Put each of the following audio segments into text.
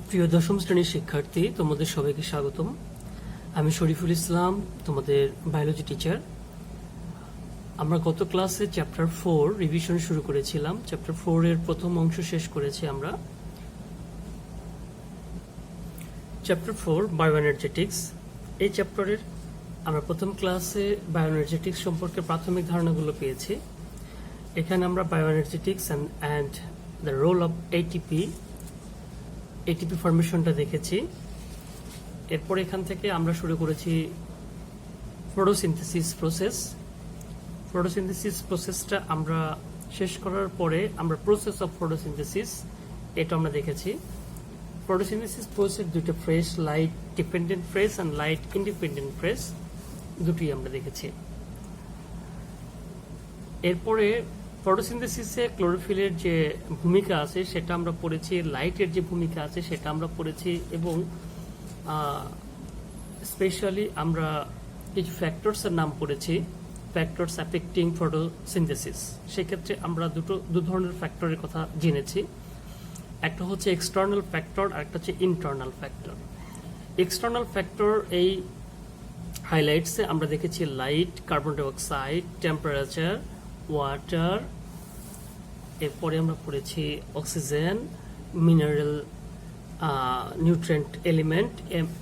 প্রিয় দশম শ্রেণীর শিক্ষার্থী, তোমাদের সবাইকে স্বাগতম। আমি শরীফুল ইসলাম, তোমাদের বায়োলজি টিচার। আমরা গত ক্লাসে চ্যাপ্টার 4 রিভিশন শুরু করেছিলাম। চ্যাপ্টার 4 এর প্রথম অংশ শেষ করেছি আমরা। চ্যাপ্টার 4 বায়োএনার্জেটিক্স। এই চ্যাপ্টারের আমরা প্রথম ক্লাসে বায়োএনার্জেটিক্স সম্পর্কে প্রাথমিক ধারণাগুলো পেয়েছি। এখানে আমরা bioenergetics and the role of ATP ফরমেশনটা দেখেছি। এরপর এখান থেকে আমরা শুরু করেছি ফটোসিনথেসিস প্রসেস। ফটোসিনথেসিস প্রসেসটা আমরা শেষ করার পরে আমরা প্রসেস অফ ফটোসিনথেসিস এটা আমরা দেখেছি। ফটোসিনথেসিস প্রসেস দুটো phase, light dependent phase and light independent phase, দুটি আমরা দেখেছি। এরপরে ফটোসিনথেসিসে ক্লোরোফিলের যে ভূমিকা আছে সেটা আমরা পড়েছি, লাইটের যে ভূমিকা আছে সেটা আমরা পড়েছি, এবং স্পেশালি আমরা কিছু ফ্যাক্টরসের নাম পড়েছি, ফ্যাক্টরস অ্যাফেক্টিং ফটোসিনথেসিস। সেক্ষেত্রে আমরা দু ধরনের ফ্যাক্টরের কথা জেনেছি। একটা হচ্ছে এক্সটার্নাল ফ্যাক্টর আর একটা হচ্ছে ইন্টারনাল ফ্যাক্টর। এক্সটার্নাল ফ্যাক্টর এই হাইলাইটসে আমরা দেখেছি light, carbon dioxide, temperature, water. এরপরে আমরা পড়েছি oxygen, mineral, nutrient element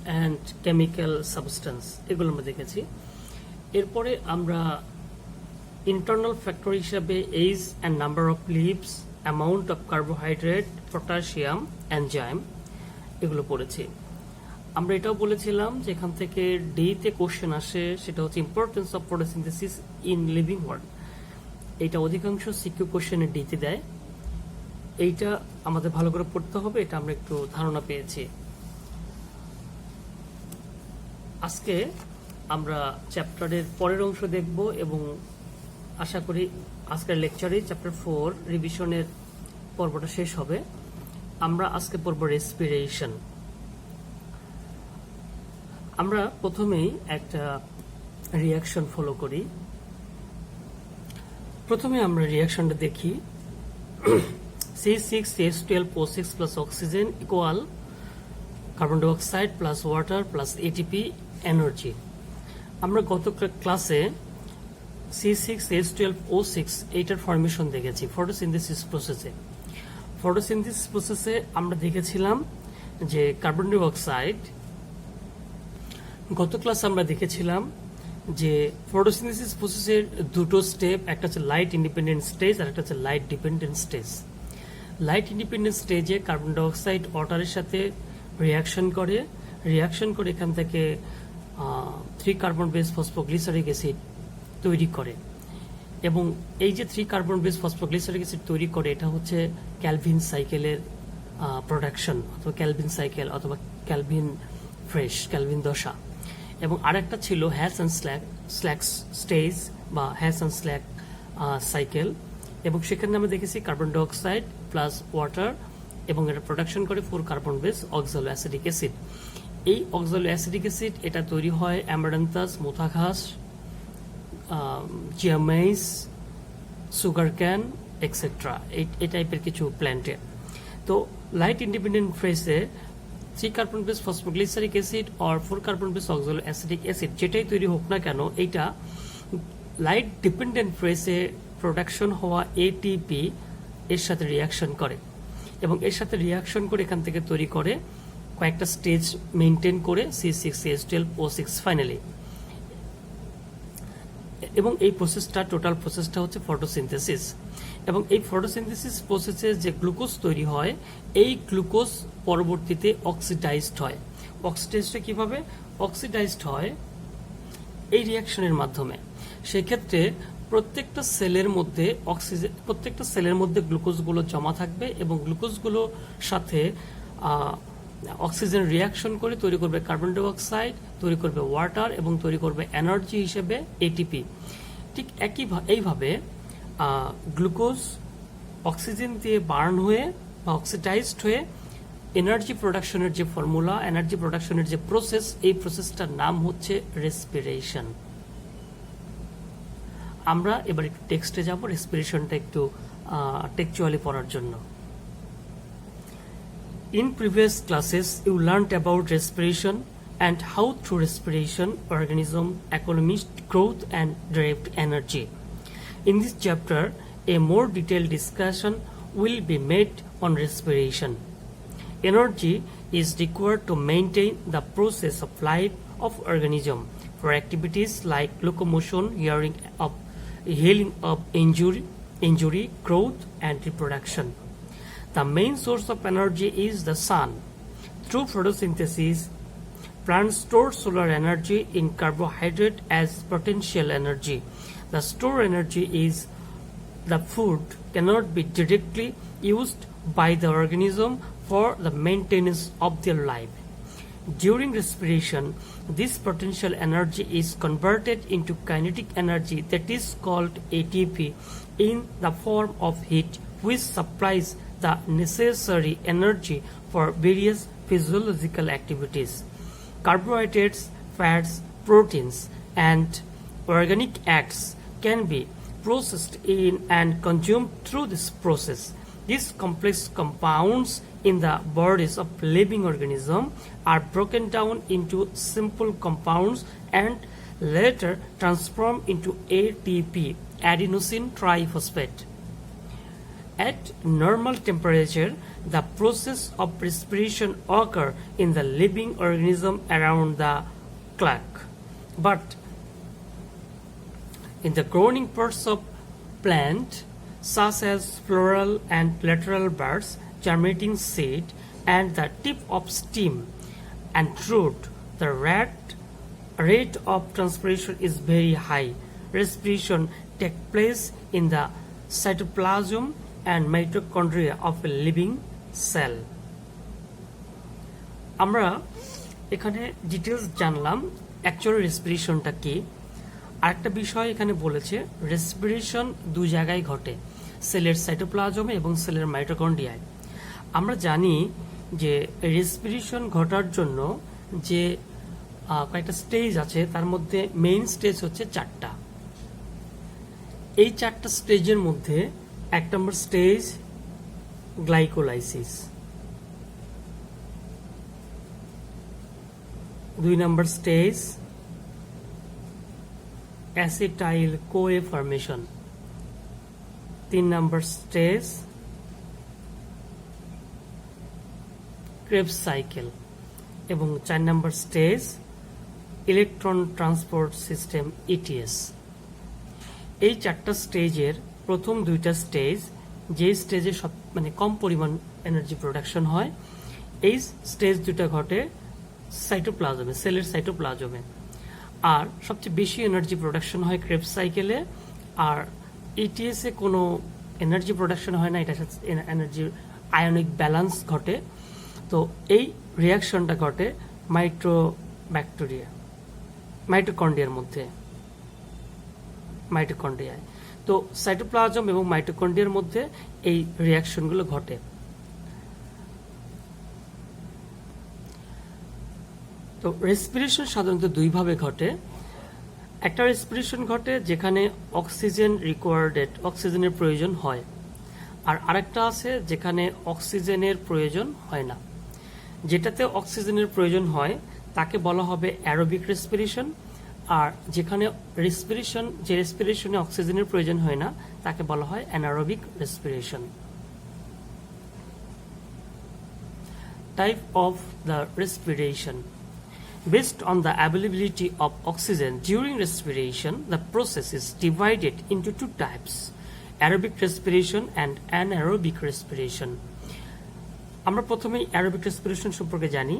and chemical substance, এগুলো আমরা দেখেছি। এরপরে আমরা ইন্টারনাল ফ্যাক্টর হিসাবে age and number of leaves, amount of carbohydrate, potassium, enzyme, এগুলো পড়েছি। আমরা এটাও বলেছিলাম যে এখান থেকে ডিতে কোশ্চেন আসে, সেটা হচ্ছে importance of photosynthesis in living world. এটা অধিকাংশ সিকিউ কোশ্চেনে ডিতে দেয়। এইটা আমাদের ভালো করে পড়তে হবে, এটা আমরা একটু ধারণা পেয়েছি। আজকে আমরা চ্যাপ্টারের পরের অংশ দেখব এবং আশা করি আজকের লেকচারে চ্যাপ্টার 4 রিভিশনের পর্বটা শেষ হবে। আমরা আজকে পড়ব রেসপিরেশন। আমরা প্রথমেই একটা রিয়াকশন ফলো করি। প্রথমে আমরা রিয়াকশনটা দেখি। C6H12O6 plus oxygen equal carbon dioxide plus water plus ATP energy. আমরা গত ক্লাসে C6H12O6 এইটার ফরমেশন দেখেছি ফটোসিনথেসিস প্রসেসে। ফটোসিনথেসিস প্রসেসে আমরা দেখেছিলাম যে কার্বন ডাইঅক্সাইড, গত ক্লাসে আমরা দেখেছিলাম যে ফটোসিনথেসিস প্রসেসের দুটো স্টেপ, একটা হচ্ছে লাইট ইন্ডিপেন্ডেন্ট স্টেজ আর একটা হচ্ছে light dependent stage. Light independent স্টেজে কার্বন ডাইঅক্সাইড ওয়াটারের সাথে রিয়াকশন করে এখান থেকে 3 কার্বন বেস ফসফোগ্লিসারিক অ্যাসিড তৈরি করে, এবং এই যে 3 কার্বন বেস ফসফোগ্লিসারিক অ্যাসিড তৈরি করে এটা হচ্ছে ক্যালভিন সাইকেলের প্রোডাকশন, অথবা ক্যালভিন সাইকেল অথবা ক্যালভিন ফ্রেশ, ক্যালভিন দশা। এবং আরেকটা ছিল হ্যাশ অ্যান্ড স্ল্যাক স্টেজ বা হ্যাশ অ্যান্ড স্ল্যাক সাইকেল, এবং সেখানে আমরা দেখেছি কার্বন ডাইঅক্সাইড প্লাস ওয়াটার, এবং এটা প্রোডাকশন করে 4 কার্বন বেস অক্সালো অ্যাসিডিক অ্যাসিড। এই অক্সালো অ্যাসিডিক অ্যাসিড এটা তৈরি হয় অ্যামারান্থাস, মোথাঘাস, জিয়ামাইস, সুগার ক্যান এক্সেট্রা, এই টাইপের কিছু প্ল্যান্টে। তো লাইট ইন্ডিপেন্ডেন্ট ফেজে 3 কার্বন বেস ফসফোগ্লিসারিক অ্যাসিড আর 4 কার্বন বেস অক্সালো অ্যাসিডিক অ্যাসিড যেটাই তৈরি হোক না কেন, এইটা লাইট ডিপেন্ডেন্ট ফেজে প্রোডাকশন হওয়া এটিপি এর সাথে রিয়াকশন করে, এবং এর সাথে রিয়াকশন করে এখান থেকে তৈরি করে কয়েকটা স্টেজ মেনটেন করে C6H12O6 ফাইনালি। এবং এই প্রসেসটা, টোটাল প্রসেসটা হচ্ছে ফটোসিনথেসিস। এবং এই ফটোসিনথেসিস প্রসেসে যে গ্লুকোজ তৈরি হয়, এই গ্লুকোজ পরবর্তীতে অক্সিডাইজড হয়। অক্সিডাইজড কিভাবে? অক্সিডাইজড হয় এই রিয়াকশনের মাধ্যমে। সেক্ষেত্রে প্রত্যেকটা সেলের মধ্যে গ্লুকোজগুলো জমা থাকবে, এবং গ্লুকোজগুলোর সাথে অক্সিজেন রিয়াকশন করে তৈরি করবে কার্বন ডাইঅক্সাইড, তৈরি করবে ওয়াটার, এবং তৈরি করবে এনার্জি হিসেবে এটিপি। ঠিক এইভাবে গ্লুকোজ অক্সিজেন দিয়ে বার্ন হয়ে বা অক্সিডাইজড হয়ে এনার্জি প্রোডাকশনের যে ফর্মুলা, এনার্জি প্রোডাকশনের যে প্রসেস, এই প্রসেসটার নাম হচ্ছে রেসপিরেশন। আমরা এবার একটু টেক্সটে যাব, রেসপিরেশনটা একটু টেক্সচুয়ালি পড়ার জন্য। In previous classes, you learned about respiration and how through respiration organism accumulates growth and derived energy. In this chapter, a more detailed discussion will be made on respiration. Energy is required to maintain the process of life of organism for activities like locomotion, healing of injury, growth, and reproduction. The main source of energy is the sun. Through photosynthesis, plants store solar energy in carbohydrate as potential energy. The stored energy is the food cannot be directly used by the organism for the maintenance of their life. During respiration, this potential energy is converted into kinetic energy that is called ATP in the form of heat, which supplies the necessary energy for various physiological activities. Carbohydrates, fats, proteins, and organic acts can be processed in and consumed through this process. These complex compounds in the bodies of living organisms are broken down into simple compounds and later transformed into ATP, adenosine triphosphate. At normal temperature, the process of respiration occurs in the living organism around the clock. But in the growing parts of plant, such as floral and lateral buds, germinating seed, and the tip of stem and root, the rate of transpiration is very high. Respiration takes place in the cytoplasm and mitochondria of a living cell. আমরা এখানে details জানলাম actual রেসপিরেশনটা কি। আরেকটা বিষয় এখানে বলেছে respiration দুই জায়গায় ঘটে, সেলের সাইটোপ্লাজমে এবং সেলের মাইটোকন্ড্রিয়ায়। আমরা জানি যে রেসপিরেশন ঘটার জন্য যে কয়েকটা স্টেজ আছে, তার মধ্যে মেইন স্টেজ হচ্ছে চারটা। এই চারটা স্টেজের মধ্যে এক নম্বর স্টেজ গ্লাইকোলাইসিস, 2 নম্বর স্টেজ অ্যাসিটাইল কোয়ে ফর্মেশন, 3 নম্বর স্টেজ ক্রেবস সাইকেল এবং 4 নম্বর stage electron transport system ETS. এই চারটা স্টেজের প্রথম দুইটা স্টেজ, যে স্টেজে কম পরিমাণ এনার্জি প্রোডাকশন হয়, এই স্টেজ দুটা ঘটে সাইটোপ্লাজমে, সেলের সাইটোপ্লাজমে। আর সবচেয়ে বেশি এনার্জি প্রোডাকশন হয় ক্রেবস সাইকেলে, আর ইটিএস এ কোনো এনার্জি প্রোডাকশন হয় না, এটা এনার্জির আয়নিক ব্যালেন্স ঘটে। তো এই রিয়াকশনটা ঘটে মাইটোকন্ড্রিয়ার মধ্যে, মাইটোকন্ড্রিয়ায়। তো সাইটোপ্লাজম এবং মাইটোকন্ড্রিয়ার মধ্যে এই রিয়াকশনগুলো ঘটে। তো রেসপিরেশন সাধারণত দুইভাবে ঘটে। একটা রেসপিরেশন ঘটে যেখানে অক্সিজেনের প্রয়োজন হয়, আর আরেকটা আছে যেখানে অক্সিজেনের প্রয়োজন হয় না। যেটাতে অক্সিজেনের প্রয়োজন হয় তাকে বলা হবে অ্যারোবিক রেসপিরেশন, আর যেখানে রেসপিরেশনে অক্সিজেনের প্রয়োজন হয় না তাকে বলা হয় anaerobic respiration. Type of the respiration. Based on the availability of oxygen during respiration, the process is divided into two types: aerobic respiration and anaerobic respiration. আমরা প্রথমে aerobic respiration সম্পর্কে জানি।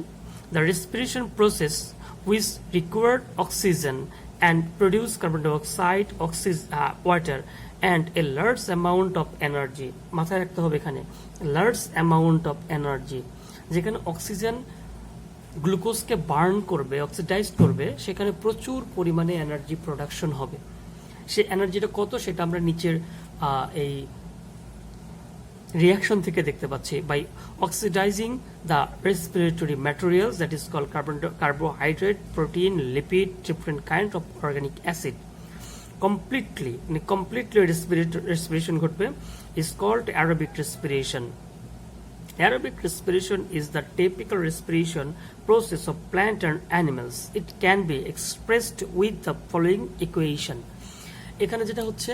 The respiration process which required oxygen and produce carbon dioxide, water and a large amount of energy. মাথায় রাখতে হবে এখানে large amount of energy। যেখানে oxygen গ্লুকোজকে burn করবে, অক্সিডাইজ করবে, সেখানে প্রচুর পরিমাণে এনার্জি প্রোডাকশন হবে। সে এনার্জিটা কত সেটা আমরা নিচের এই রিয়াকশন থেকে দেখতে পাচ্ছি। By oxidizing the respiratory materials that is called carbohydrate, protein, lipid, different kind of organic acid. Completely respiration ঘটবে is called aerobic respiration. Aerobic respiration is the typical respiration process of plant and animals. It can be expressed with the following equation. এখানে যেটা হচ্ছে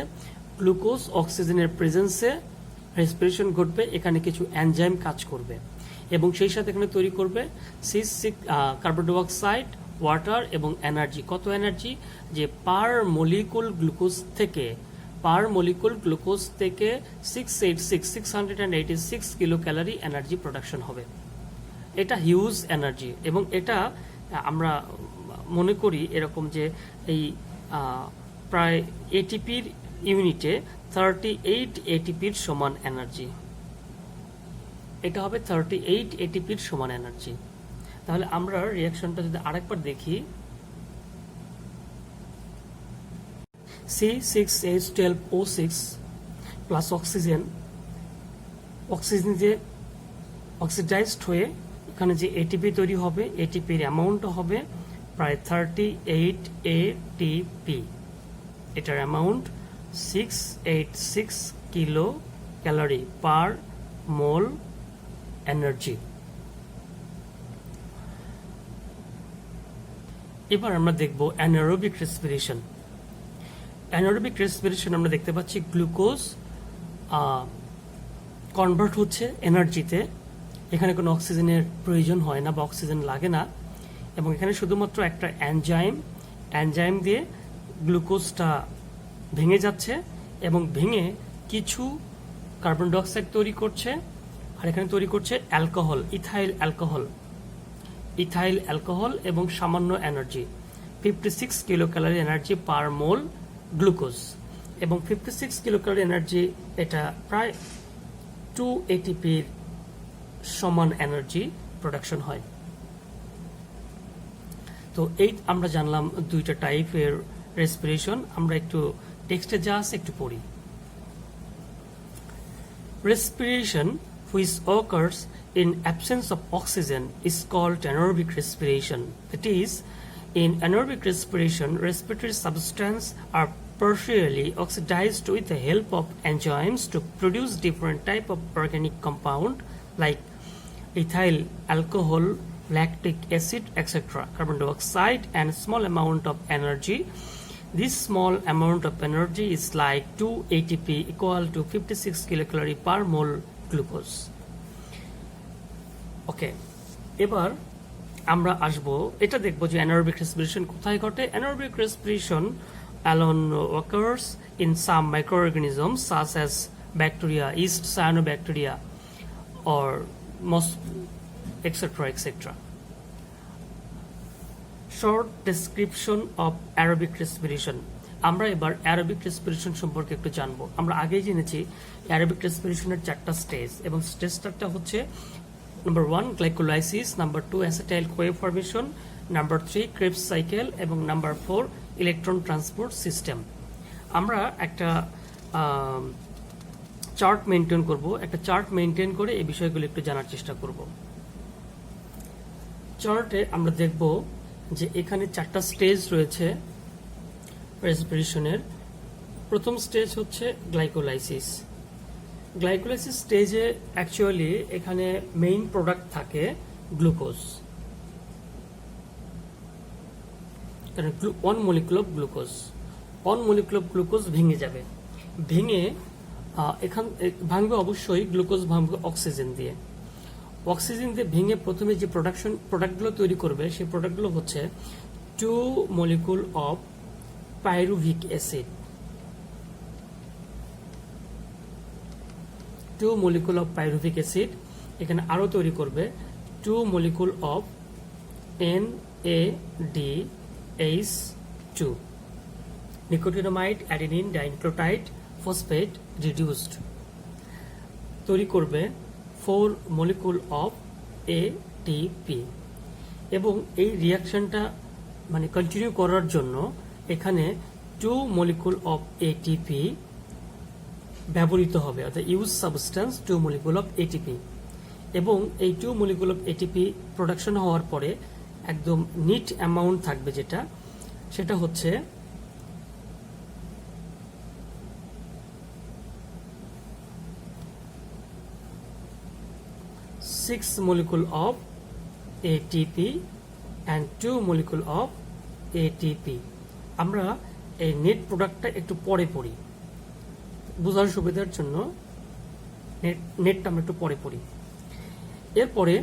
glucose অক্সিজেনের প্রেজেন্সে respiration ঘটবে, এখানে কিছু enzyme কাজ করবে এবং সেই সাথে এখানে তৈরি করবে কার্বন ডাইঅক্সাইড, ওয়াটার এবং এনার্জি। কত এনার্জি? যে পার মলিকুল গ্লুকোজ থেকে 686 কিলো ক্যালোরি এনার্জি প্রোডাকশন হবে। এটা হিউজ এনার্জি এবং এটা আমরা মনে করি এরকম যে এই প্রায় এটিপির ইউনিটে 38 এটিপির সমান এনার্জি। এটা হবে 38 এটিপির সমান এনার্জি। তাহলে আমরা রিঅ্যাকশনটা যদি আরেকবার দেখি, C6H12O6 প্লাস অক্সিজেন যে অক্সিডাইজড হয়ে এখানে যে এটিপি তৈরি হবে, এটিপির অ্যামাউন্ট হবে প্রায় 38 এটিপি। এটার অ্যামাউন্ট 686 কিলো ক্যালোরি পার মোল এনার্জি। এবার আমরা দেখব অ্যানারোবিক রেসপিরেশন। অ্যানারোবিক রেসপিরেশন আমরা দেখতে পাচ্ছি গ্লুকোজ কনভার্ট হচ্ছে এনার্জিতে, এখানে কোনো অক্সিজেনের প্রয়োজন হয় না বা অক্সিজেন লাগে না এবং এখানে শুধুমাত্র একটা এনজাইম দিয়ে গ্লুকোজটা ভেঙে যাচ্ছে এবং ভেঙে কিছু কার্বন ডাইঅক্সাইড তৈরি করছে আর এখানে তৈরি করছে অ্যালকোহল, ইথাইল অ্যালকোহল এবং সামান্য এনার্জি 56 কিলো ক্যালোরি এনার্জি পার মোল গ্লুকোজ এবং 56 কিলো ক্যালোরি এনার্জি এটা প্রায় 2 এটিপির সমান এনার্জি প্রোডাকশন হয়। তো এই আমরা জানলাম দুইটা টাইপের রেসপিরেশন। আমরা একটু টেক্সটে যা আছে একটু পড়ি। Respiration which occurs in absence of oxygen is called anaerobic respiration. That is, in anaerobic respiration, respiratory substances are partially oxidized with the help of enzymes to produce different type of organic compound like ethyl alcohol, lactic acid, etc., carbon dioxide, and a small amount of energy. This small amount of energy is like 2 ATP equal to 56 kilocalorie per mole glucose. ওকে, এবার আমরা আসবো এটা দেখবো যে anaerobic respiration কোথায় ঘটে। Anaerobic respiration alone occurs in some microorganisms such as bacteria, yeast, cyanobacteria, or etc. Short description of aerobic respiration. আমরা এবার অ্যারোবিক রেসপিরেশন সম্পর্কে একটু জানবো। আমরা আগেই জেনেছি অ্যারোবিক রেসপিরেশনের 4টা স্টেজ এবং স্টেজটা হচ্ছে number 1 glycolysis, number 2 acetyl CoA formation, number 3 Krebs cycle এবং নাম্বার 4 ইলেকট্রন ট্রান্সপোর্ট সিস্টেম। আমরা একটা চার্ট মেনটেন করব, একটা চার্ট মেনটেন করে এই বিষয়গুলো একটু জানার চেষ্টা করব। চার্টে আমরা দেখব যে এখানে 4টা স্টেজ রয়েছে রেসপিরেশনের। প্রথম স্টেজ হচ্ছে গ্লাইকোলাইসিস। গ্লাইকোলাইসিস স্টেজে অ্যাকচুয়ালি এখানে মেইন প্রোডাক্ট থাকে glucose, one molecule of glucose ভেঙে যাবে, ভেঙে ভাঙবে অবশ্যই গ্লুকোজ ভাঙবে অক্সিজেন দিয়ে ভেঙে প্রথমে যে প্রোডাক্টগুলো তৈরি করবে সেই প্রোডাক্টগুলো হচ্ছে 2 molecule of pyruvic acid, 2 molecule of pyruvic acid. এখানে আরো তৈরি করবে 2 molecule of NADH2, nicotinamide adenine dinucleotide phosphate reduced. তৈরি করবে 4 মলিকুল অফ ATP এবং এই রিঅ্যাকশনটা মানে কন্টিনিউ করার জন্য এখানে 2 মলিকুল অফ ATP ব্যবহৃত হবে, অর্থাৎ use substance 2 molecule of ATP এবং এই 2 মলিকুল অফ ATP প্রোডাকশন হওয়ার পরে একদম নিট অ্যামাউন্ট থাকবে সেটা হচ্ছে 6 molecule of ATP and 2 molecule of ATP. আমরা এই নেট প্রোডাক্টটা একটু পরে পড়ি, বোঝার সুবিধার জন্য নেটটা আমরা একটু পরে পড়ি। এরপরে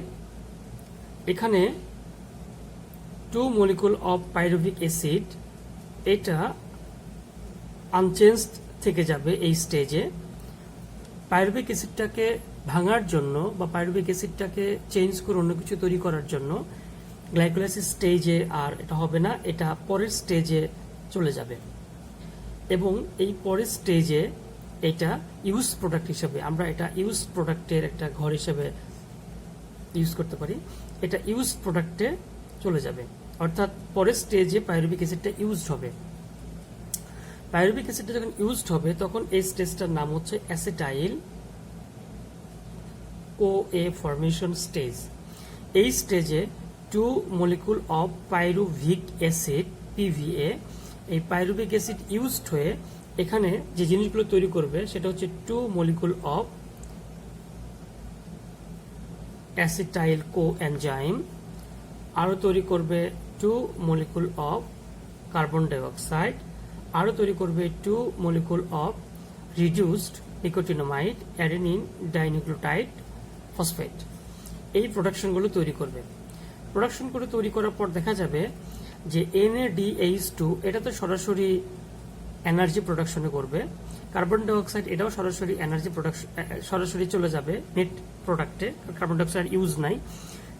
এখানে 2 molecule of pyruvic acid, এটা আনচেঞ্জড থেকে যাবে এই স্টেজে। পাইরুভিক অ্যাসিডটাকে ভাঙার জন্য বা পাইরুভিক অ্যাসিডটাকে চেঞ্জ করে অন্য কিছু তৈরি করার জন্য গ্লাইকোলাইসিস স্টেজে আর এটা হবে না, এটা পরের স্টেজে চলে যাবে। এবং এই পরের স্টেজে এটা ইউজ প্রোডাক্ট হিসেবে, আমরা এটা ইউজ প্রোডাক্টের একটা ঘর হিসেবে ইউজ করতে পারি, এটা ইউজ প্রোডাক্টে চলে যাবে। অর্থাৎ পরের স্টেজে পাইরুভিক অ্যাসিডটা ইউজড হবে। পাইরুভিক অ্যাসিডটা যখন ইউজড হবে তখন এই স্টেজটার নাম হচ্ছে অ্যাসিটাইল CoA ফরমেশন স্টেজ। এই স্টেজে 2 molecule of pyruvic acid PVA, এই পাইরুভিক অ্যাসিড ইউজড হয়ে এখানে যে জিনিসগুলো তৈরি করবে সেটা হচ্ছে 2 molecule of অ্যাসিটাইল কোএনজাইম, আরও তৈরি করবে 2 molecule of কার্বন ডাইঅক্সাইড, আরও তৈরি করবে 2 molecule of reduced nicotinamide adenine dinucleotide phosphate. এই প্রোডাকশনগুলো তৈরি করবে। প্রোডাকশন করে তৈরি করার পর দেখা যাবে যে NADH2 এটা তো সরাসরি এনার্জি প্রোডাকশনে করবে, কার্বন ডাইঅক্সাইড এটাও সরাসরি এনার্জি প্রোডাকশন সরাসরি চলে যাবে নেট প্রোডাক্টে, কার্বন ডাইঅক্সাইড ইউজ নাই,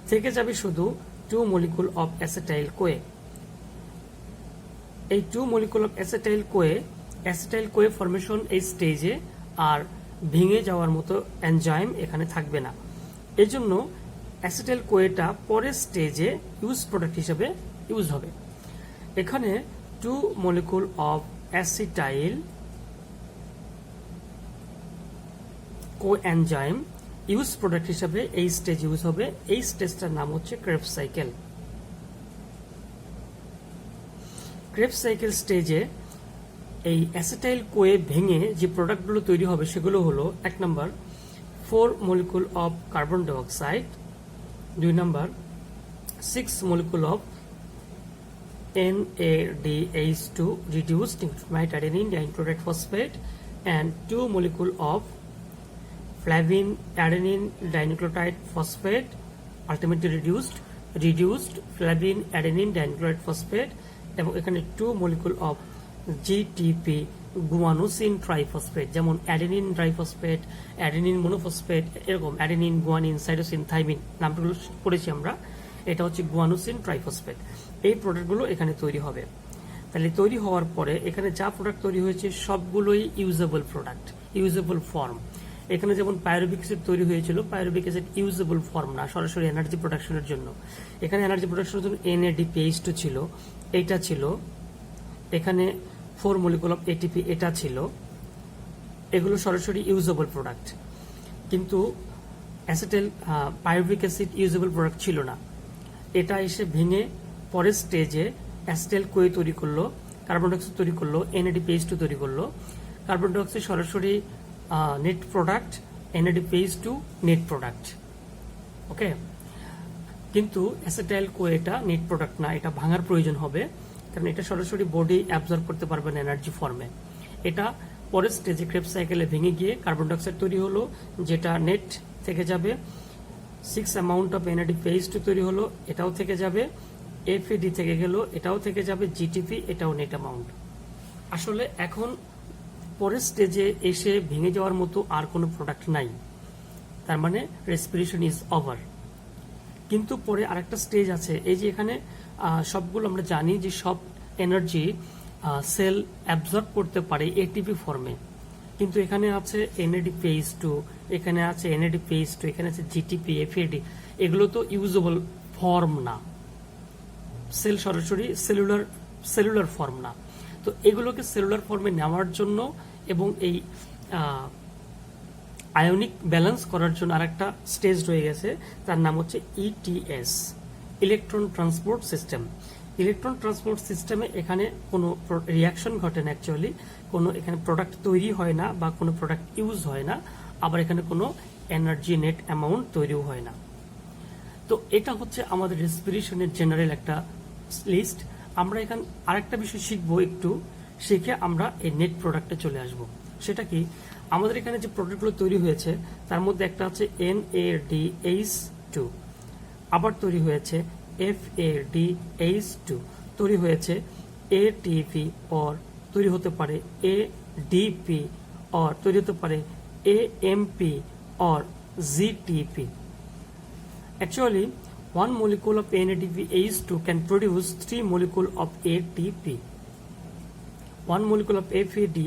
থেকে যাবে শুধু 2 molecule of অ্যাসিটাইল কোয়ে। এই 2 molecule of acetyl CoA formation এই স্টেজে আর ভেঙে যাওয়ার মতো এনজাইম এখানে থাকবে না। এজন্য অ্যাসিটাইল কোয়েটা পরের স্টেজে ইউজ প্রোডাক্ট হিসেবে ইউজ হবে। এখানে 2 molecule of acetyl coenzyme use product হিসেবে এই স্টেজ ইউজ হবে। এই স্টেজটার নাম হচ্ছে ক্রেবস সাইকেল। ক্রেবস সাইকেল স্টেজে এই অ্যাসিটাইল কোয়ে ভেঙে যে প্রোডাক্টগুলো তৈরি হবে সেগুলো হলো 1 নম্বর 4 molecule of carbon dioxide, 2 number 6 molecule of NADH2 reduced nicotinamide adenine dinucleotide phosphate and 2 molecule of flavin adenine dinucleotide phosphate ultimately reduced flavin adenine dinucleotide phosphate, এবং এখানে 2 molecule of GTP guanosine triphosphate, যেমন adenine triphosphate, adenine মোনোফসফেট, এরকম adenine, guanine, cytosine, thymine নামগুলো পড়েছি আমরা, এটা হচ্ছে guanosine triphosphate. এই প্রোডাক্টগুলো এখানে তৈরি হবে। তাহলে তৈরি হওয়ার পরে এখানে যা প্রোডাক্ট তৈরি হয়েছে সবগুলোই ইউজেবল প্রোডাক্ট, ইউজেবল ফর্ম। এখানে যেমন পাইরুভিক অ্যাসিড তৈরি হয়েছিল, পাইরুভিক অ্যাসিড ইউজেবল ফর্ম না, সরাসরি এনার্জি প্রোডাকশনের জন্য। এখানে এনার্জি প্রোডাকশনের জন্য NADPH2 ছিল, এইটা ছিল, এখানে 4 molecule of ATP এটা ছিল, এগুলো সরাসরি ইউজেবল প্রোডাক্ট। কিন্তু acetyl pyruvic acid usable product ছিল না। এটা এসে ভেঙে পরের স্টেজে অ্যাসিটাইল কোয়ে তৈরি করলো, কার্বন ডাইঅক্সাইড তৈরি করলো, NADPH2 তৈরি করলো। কার্বন ডাইঅক্সাইড সরাসরি net product, NADPH2 net product, okay. কিন্তু অ্যাসিটাইল কোয়েটা নেট প্রোডাক্ট না, এটা ভাঙার প্রয়োজন হবে, কারণ এটা সরাসরি বডি অ্যাবজর্ব করতে পারবে না এনার্জি ফর্মে। এটা পরের স্টেজে ক্রেবস সাইকেলে ভেঙে গিয়ে কার্বন ডাইঅক্সাইড তৈরি হলো, যেটা নেট থেকে যাবে। 6 amount of NADPH2 তৈরি হলো, এটাও থেকে যাবে। FAD থেকে গেল, এটাও থেকে যাবে। GTP এটাও নেট অ্যামাউন্ট। আসলে এখন পরের স্টেজে এসে ভেঙে যাওয়ার মতো আর কোনো প্রোডাক্ট নাই, তার মানে রেসপিরেশন ইজ ওভার। কিন্তু পরে আরেকটা স্টেজ আছে, এই যে এখানে সবগুলো আমরা জানি যে সব এনার্জি সেল অ্যাবজর্ব করতে পারে এটিপি ফর্মে, কিন্তু এখানে আছে NADPH2, এখানে আছে NADPH2, এখানে আছে GTP, FAD, এগুলো তো ইউজেবল ফর্ম না, সেল সরাসরি সেলুলার ফর্ম না। তো এগুলোকে সেলুলার ফর্মে নেওয়ার জন্য এবং এই আয়নিক ব্যালেন্স করার জন্য আরেকটা স্টেজ রয়ে গেছে, তার নাম হচ্ছে ETS, electron transport system. Electron transport সিস্টেমে এখানে কোনো রিয়াকশন ঘটে না, অ্যাকচুয়ালি কোনো এখানে প্রোডাক্ট তৈরি হয় না বা কোনো প্রোডাক্ট ইউজ হয় না, আবার এখানে কোনো এনার্জি নেট অ্যামাউন্ট তৈরিও হয় না। তো এটা হচ্ছে আমাদের রেসপিরেশনের জেনারেল একটা লিস্ট। আমরা এখানে আরেকটা বিষয় শিখবো, একটু শিখে আমরা এই নেট প্রোডাক্টে চলে আসব। সেটা কি, আমাদের এখানে যে প্রোডাক্টগুলো তৈরি হয়েছে তার মধ্যে একটা আছে NADH2, আবার তৈরি হয়েছে FADH2, তৈরি হয়েছে ATP, অর তৈরি হতে পারে ADP, অর তৈরি হতে পারে AMP, or GTP. Actually, one molecule of NADPH2 can produce 3 molecules of ATP. One molecule of FAD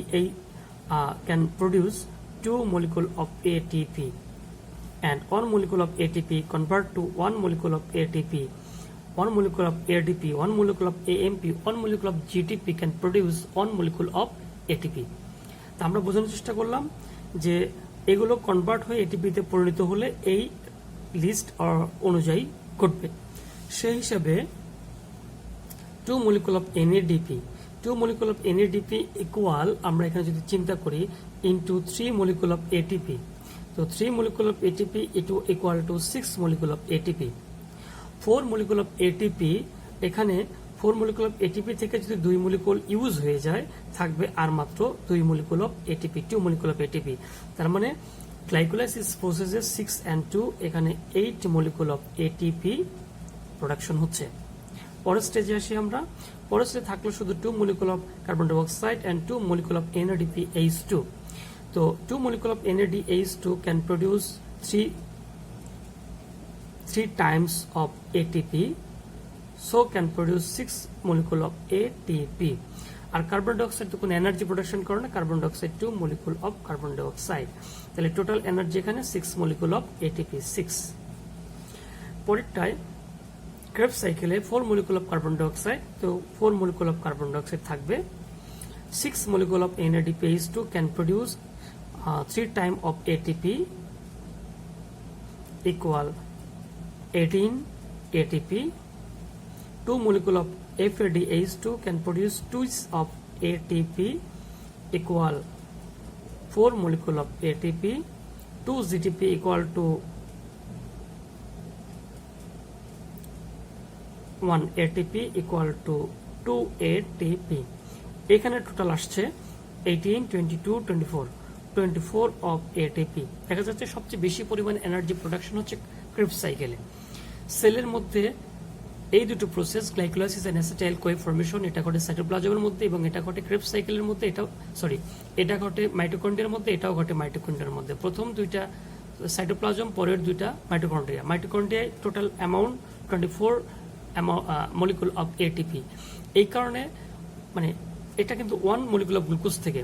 can produce 2 molecules of ATP. And 1 molecule of ATP convert to 1 molecule of ATP. 1 molecule of ADP, 1 molecule of AMP, 1 molecule of GTP can produce 1 molecule of ATP. তা আমরা বোঝানোর চেষ্টা করলাম যে এগুলো convert হয়ে এটিপিতে পরিণত হলে এই লিস্ট অনুযায়ী ঘটবে। সেই হিসাবে 2 molecule of NADP, 2 molecule of NADP equal, আমরা এখানে যদি চিন্তা করি, ইন্টু 3 molecule of ATP, তো 3 molecule of ATP equal to 6 molecule of ATP. 4 molecule of ATP, এখানে 4 molecule of ATP থেকে যদি 2 molecule ইউজ হয়ে যায়, থাকবে আর মাত্র 2 molecule of ATP, 2 molecule of ATP। তার মানে গ্লাইকোলাইসিস প্রসেসে 6 and 2, এখানে 8 molecule of ATP প্রোডাকশন হচ্ছে। পরের স্টেজে আসি আমরা। পরের স্টেজে থাকলো শুধু 2 molecule of carbon dioxide and 2 molecule of NADPH2. তো 2 molecule of NADH2 can produce 3 times of ATP, so can produce 6 molecule of ATP. আর কার্বন ডাইঅক্সাইড তো কোনো এনার্জি প্রোডাকশন করে না, carbon dioxide 2 molecule of carbon dioxide, তাহলে total energy এখানে 6 molecule of ATP 6। পরেরটায় Krebs সাইকেলে 4 molecule of কার্বন ডাইঅক্সাইড, তো 4 molecule of কার্বন ডাইঅক্সাইড থাকবে। 6 molecule of NADPH2 can produce 3 times of ATP equal 18 ATP. 2 molecule of FADH2 can produce 2 of ATP equal 4 molecule of ATP. 2 GTP equal to 1 ATP equal to 2 ATP. এখানে total আসছে 18, 22, 24 of ATP। দেখা যাচ্ছে সবচেয়ে বেশি পরিমাণ energy production হচ্ছে Krebs সাইকেলে। সেলের মধ্যে এই দুটো process, glycolysis and acetyl CoA formation, এটা ঘটে সাইটোপ্লাজমের মধ্যে এবং এটা ঘটে ক্রেবস সাইকেলের মধ্যে, এটা ঘটে মাইটোকন্ড্রিয়ার মধ্যে, এটাও ঘটে মাইটোকন্ড্রিয়ার মধ্যে। প্রথম দুইটা সাইটোপ্লাজম, পরের দুইটা মাইটোকন্ড্রিয়া। মাইটোকন্ড্রিয়ায় total amount 24 molecule of ATP। এই কারণে মানে এটা কিন্তু 1 মলিকুল অফ গ্লুকোজ থেকে।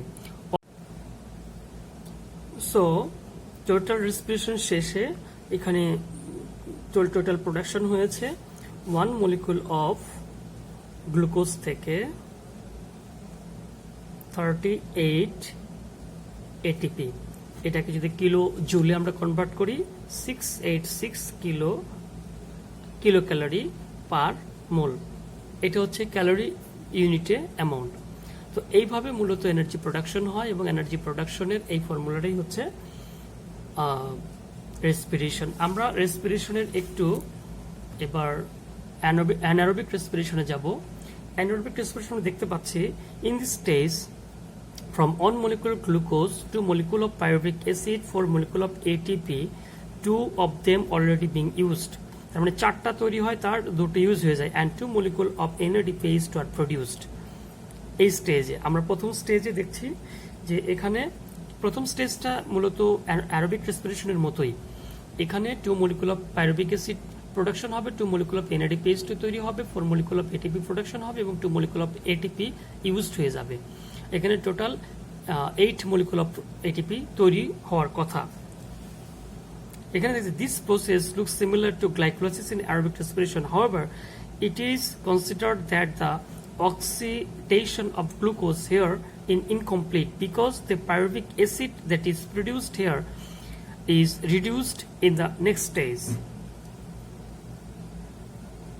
সো টোটাল রেসপিরেশন শেষে এখানে টোটাল প্রোডাকশন হয়েছে 1 মলিকুল অফ গ্লুকোজ থেকে 38 ATP। এটাকে যদি কিলো জুলে আমরা কনভার্ট করি, 686 কিলো ক্যালোরি পার মোল। এটা হচ্ছে ক্যালোরি ইউনিটে অ্যামাউন্ট। তো এইভাবে মূলত এনার্জি প্রোডাকশন হয় এবং এনার্জি প্রোডাকশনের এই ফর্মুলাটাই হচ্ছে রেসপিরেশন। আমরা রেসপিরেশনের একটু এবার অ্যানারোবিক রেসপিরেশনে যাব। অ্যানারোবিক রেসপিরেশনে দেখতে পাচ্ছি, in this stage from 1 molecule glucose, 2 molecule of pyruvic acid, 4 molecule of ATP, 2 of them already being used. তার মানে 4টা তৈরি হয়, তার 2টো ইউজ হয়ে যায়, and 2 molecule of NADPH2 are produced. এই স্টেজে আমরা প্রথম স্টেজে দেখছি যে এখানে প্রথম স্টেজটা মূলত অ্যারোবিক রেসপিরেশনের মতোই। এখানে 2 molecule of pyruvic acid production হবে, 2 molecule of NADPH2 তৈরি হবে, 4 molecule of ATP প্রোডাকশন হবে এবং 2 molecule of ATP ইউজড হয়ে যাবে। এখানে টোটাল 8 molecule of ATP তৈরি হওয়ার কথা। এখানে দেখছি this process looks similar to glycolysis in aerobic respiration. However, it is considered that the oxidation of glucose here is incomplete because the pyruvic acid that is produced here is reduced in the next stage.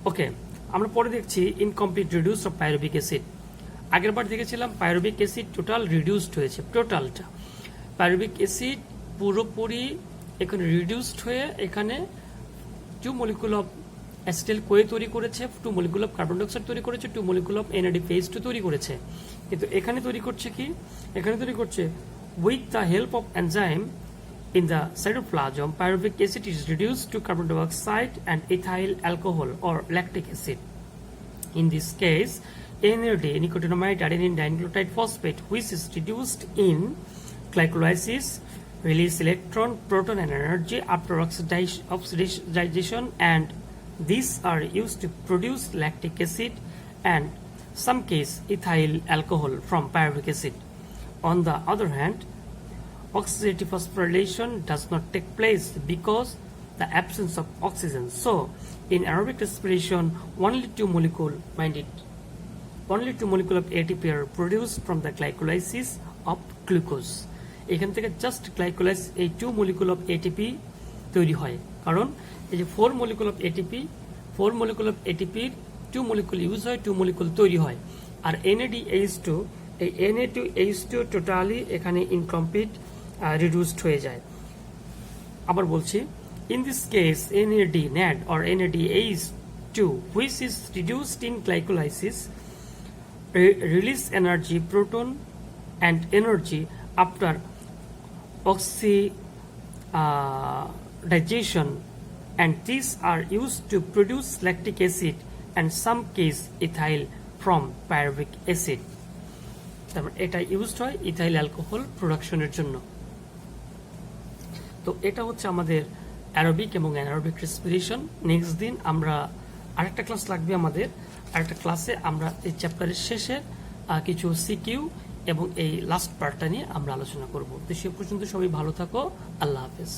ওকে, আমরা পরে দেখছি incomplete reduce of pyruvic acid. আগেরবার দেখেছিলাম pyruvic acid total reduced হয়েছে, টোটালটা pyruvic acid পুরোপুরি এখানে reduced হয়ে এখানে 2 molecule of অ্যাসিটাইল কোয়ে তৈরি করেছে, 2 molecule of কার্বন ডাইঅক্সাইড তৈরি করেছে, 2 molecule of NADPH2 তৈরি করেছে। কিন্তু এখানে তৈরি করছে কি, এখানে তৈরি করছে with the help of enzyme in the cytoplasm, pyruvic acid is reduced to carbon dioxide and ethyl alcohol or lactic acid. In this case, NAD, nicotinamide adenine dinucleotide phosphate, which is reduced in glycolysis, release electron, proton and energy after oxidation, and these are used to produce lactic acid and some case ethyl alcohol from pyruvic acid. On the other hand, oxidative phosphorylation does not take place because the absence of oxygen. So, in aerobic respiration, only 2 molecule of ATP are produced from the glycolysis of glucose. এখান থেকে just গ্লাইকোলাইজ এই 2 molecule of ATP তৈরি হয়, কারণ এই যে 4 molecule of ATP 2 molecule use হয়, 2 molecule তৈরি হয়। আর NADH2, এই Na2H2 টোটালি এখানে ইনকমপ্লিট রিডিউসড হয়ে যায়। আবার বলছি, in this case NAD or NADH2, which is reduced in glycolysis, release energy, proton and energy after oxidation, and these are used to produce lactic acid and some case ethyl from pyruvic acid. তারপর এটা used হয় ethyl alcohol প্রোডাকশনের জন্য। তো এটা হচ্ছে আমাদের aerobic এবং অ্যানারোবিক রেসপিরেশন। নেক্সট দিন আমরা আরেকটা ক্লাস লাগবে আমাদের, আরেকটা ক্লাসে আমরা এই চ্যাপ্টারের শেষে কিছু সিকিউ এবং এই লাস্ট পার্টটা নিয়ে আমরা আলোচনা করব। তো সে পর্যন্ত সবাই ভালো থাকো, আল্লাহ হাফেজ।